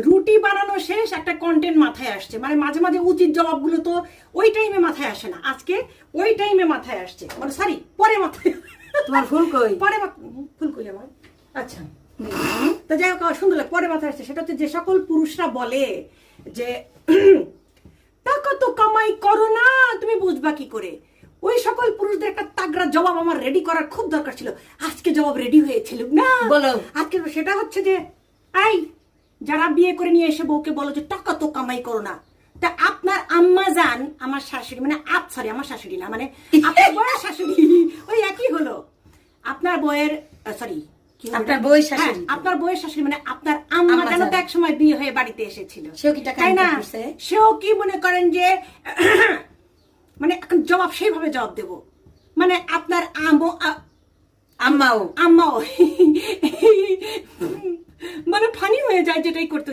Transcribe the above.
রুটি বানানো শেষ, একটা কন্টেন্ট মাথায় আসছে, মানে মাঝে মাঝে উচিত জবাবগুলো তো ওই টাইমে মাথায় আসে না, আজকে ওই টাইমে মাথায় আসছে, মানে সরি পরে মাথায়। তোমার ফুল কই? পরে ফুল কই আমার? আচ্ছা, তো যাই হোক, সুন্দর লাগে, পরে মাথায় আসছে। সেটা হচ্ছে যে সকল পুরুষরা বলে যে টাকা তো কামাই করো না, তুমি বুঝবা কি করে। ওই সকল পুরুষদের একটা তাগড়া জবাব আমার রেডি করার খুব দরকার ছিল, আজকে জবাব রেডি হয়েছিল না। বলো। আজকে সেটা হচ্ছে যে এই যারা বিয়ে করে নিয়ে এসে বউকে বলো যে টাকা তো কামাই করো না, তা আপনার আম্মা জান, আমার শাশুড়ি, মানে সরি আমার শাশুড়ি না, মানে আপনার বউয়ের শাশুড়ি, ওই একই হলো। আপনার বউয়ের সরি আপনার বউয়ের শাশুড়ি, আপনার বউয়ের শাশুড়ি মানে আপনার আম্মা জান তো এক সময় বিয়ে হয়ে বাড়িতে এসেছিল, সেও কি টাকা তাই না? ইনকাম করছে? সেও কি মনে করেন যে মানে এখন জবাব সেইভাবে জবাব দেব, মানে আপনার আম্মাও আম্মাও মানে ফানি হয়ে যায় যেটাই করতে